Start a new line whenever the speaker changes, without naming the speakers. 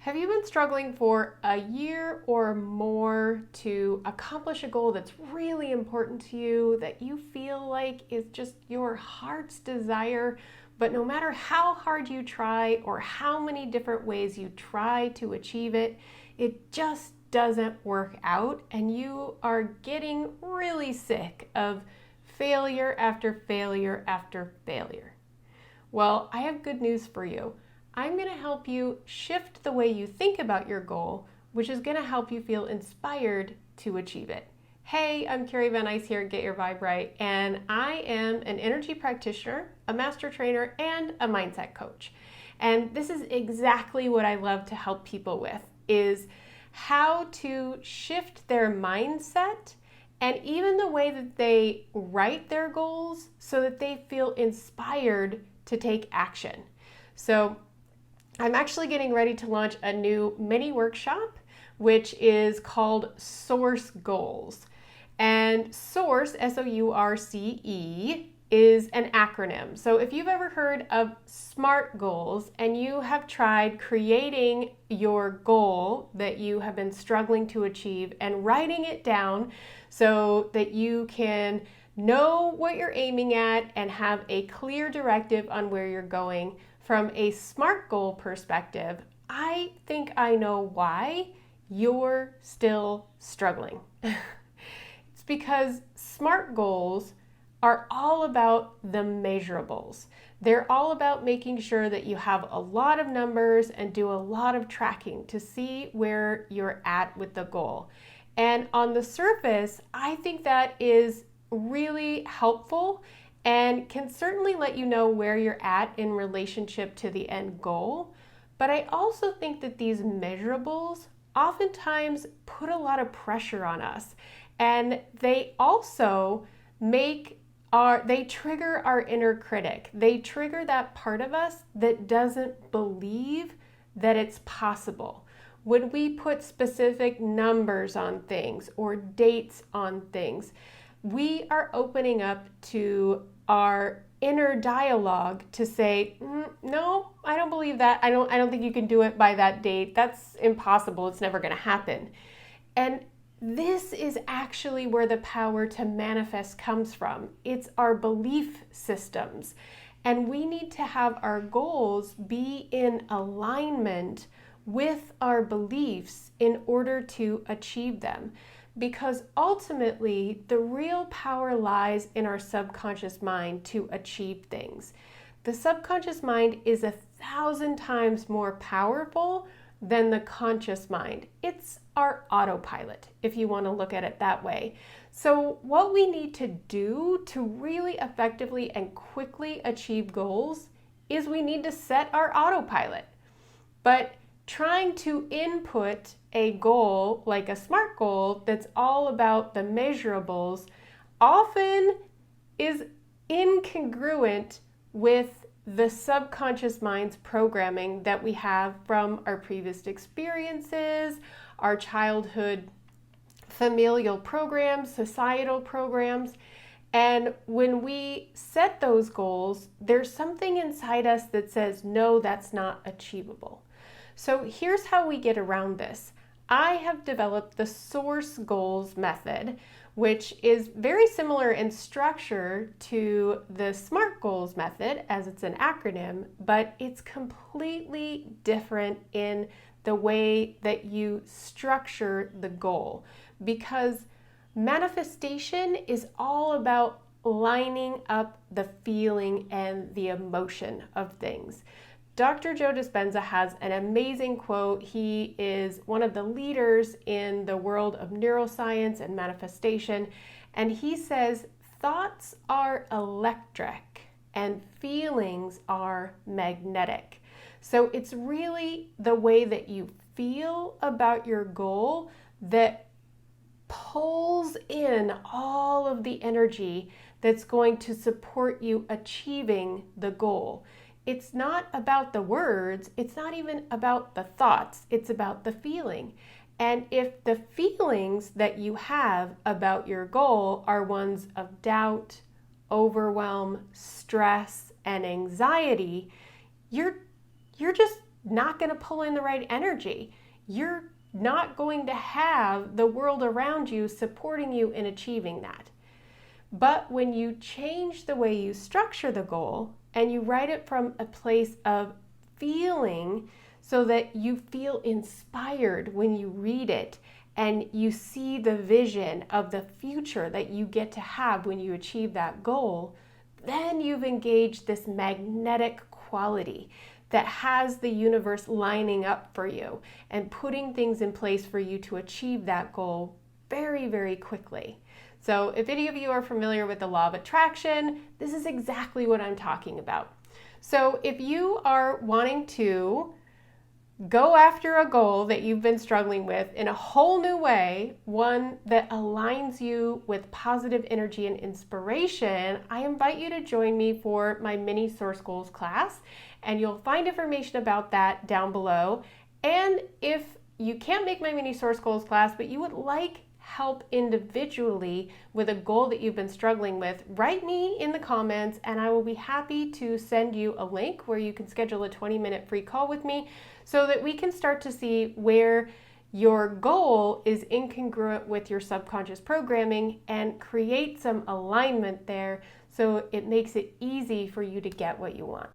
Have you been struggling for a year or more to accomplish a goal that's really important to you, that you feel like is just your heart's desire, but no matter how hard you try or how many different ways you try to achieve it, it just doesn't work out and you are getting really sick of failure after failure after failure? Well, I have good news for you. I'm going to help you shift the way you think about your goal, which is going to help you feel inspired to achieve it. Hey, I'm Carrie Van Ice here at Get Your Vibe Right, and I am an energy practitioner, a master trainer, and a mindset coach. And this is exactly what I love to help people with, is how to shift their mindset and even the way that they write their goals so that they feel inspired to take action. So I'm actually getting ready to launch a new mini workshop, which is called Source Goals. And SOURCE, S-O-U-R-C-E, is an acronym. So if you've ever heard of SMART goals and you have tried creating your goal that you have been struggling to achieve and writing it down so that you can know what you're aiming at and have a clear directive on where you're going, from a SMART goal perspective, I think I know why you're still struggling. It's because SMART goals are all about the measurables. They're all about making sure that you have a lot of numbers and do a lot of tracking to see where you're at with the goal. And on the surface, I think that is really helpful and can certainly let you know where you're at in relationship to the end goal. But I also think that these measurables oftentimes put a lot of pressure on us, and they also they trigger our inner critic. They trigger that part of us that doesn't believe that it's possible. When we put specific numbers on things or dates on things, we are opening up to our inner dialogue to say, no, I don't believe that. I don't think you can do it by that date. That's impossible. It's never going to happen. And this is actually where the power to manifest comes from. It's our belief systems. And we need to have our goals be in alignment with our beliefs in order to achieve them. Because ultimately, the real power lies in our subconscious mind to achieve things. The subconscious mind is 1,000 times more powerful than the conscious mind. It's our autopilot, if you want to look at it that way. So what we need to do to really effectively and quickly achieve goals is we need to set our autopilot. But trying to input a goal like a SMART goal that's all about the measurables often is incongruent with the subconscious mind's programming that we have from our previous experiences, our childhood familial programs, societal programs. And when we set those goals, there's something inside us that says, no, that's not achievable. So here's how we get around this. I have developed the SOURCE goals method, which is very similar in structure to the SMART goals method, as it's an acronym, but it's completely different in the way that you structure the goal, because manifestation is all about lining up the feeling and the emotion of things. Dr. Joe Dispenza has an amazing quote. He is one of the leaders in the world of neuroscience and manifestation, and he says, thoughts are electric and feelings are magnetic. So it's really the way that you feel about your goal that pulls in all of the energy that's going to support you achieving the goal. It's not about the words, it's not even about the thoughts, it's about the feeling. And if the feelings that you have about your goal are ones of doubt, overwhelm, stress, and anxiety, you're just not going to pull in the right energy. You're not going to have the world around you supporting you in achieving that. But when you change the way you structure the goal and you write it from a place of feeling, so that you feel inspired when you read it and you see the vision of the future that you get to have when you achieve that goal, then you've engaged this magnetic quality that has the universe lining up for you and putting things in place for you to achieve that goal very, very quickly. So if any of you are familiar with the law of attraction, this is exactly what I'm talking about. So if you are wanting to go after a goal that you've been struggling with in a whole new way, one that aligns you with positive energy and inspiration, I invite you to join me for my mini source goals class, and you'll find information about that down below. And if you can't make my mini source goals class, but you would like help individually with a goal that you've been struggling with, write me in the comments and I will be happy to send you a link where you can schedule a 20-minute free call with me so that we can start to see where your goal is incongruent with your subconscious programming and create some alignment there so it makes it easy for you to get what you want.